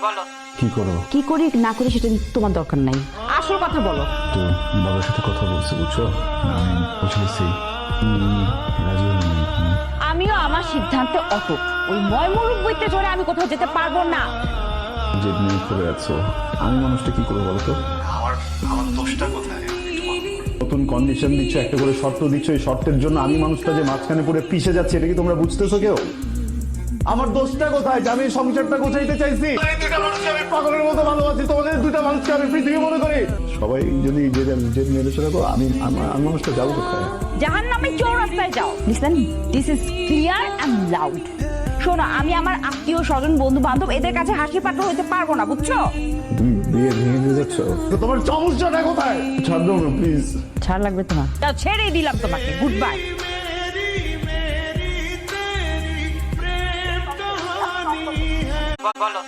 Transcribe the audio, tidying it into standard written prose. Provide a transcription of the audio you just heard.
বলো কি করো? কি করি না করি সেটা তোমার দরকার নাই, আসল কথা বলো। তো বাবার সাথে কথা বলছি, বুঝছো? আমি বুঝেছি রাজি হলাম। আমিও আমার সিদ্ধান্তে অটুট। ওই ময়মরূপ বইতে ধরে আমি কোথাও যেতে পারবো না। যে নিয়ে পড়ে আছো, আমি মানুষটা কি করবো বলো তো? আমার আমার দোষটা কোথায়? নতুন কন্ডিশন দিচ্ছ, একটা করে শর্ত দিচ্ছ, এই শর্তের জন্য আমি মানুষটা যে মাঝখানে পড়ে পিষে যাচ্ছে, এটা কি তোমরা বুঝতেছো কেউ? আমার দোষটা কোথায় যে আমি এই সংসারটা গোছাইতে চাইছি? এই দুইটা মানুষকে আমি পাগলের মতো ভালোবাসি, তোমাদের দুইটা মানুষকে আমি পৃথিবী মনে করি। সবাই যদি যে মেয়েদের সাথে আমি মানুষটা যাবো কোথায়? জাহান্নামে চৌরাস্তায় যাও। Listen, this is clear and loud. শোনো, আমি আমার আত্মীয় স্বজন বন্ধু বান্ধব এদের কাছে হাসি পাত্র হইতে পারবো না, বুঝছো? তুমি বিয়ে ভেঙে দিয়ে যাচ্ছ, তো তোমার সমস্যাটা কোথায়? ছাড় দাও না প্লিজ। ছাড় লাগবে তোমার? তা ছেড়েই দিলাম তোমাকে, গুড বাই। বলো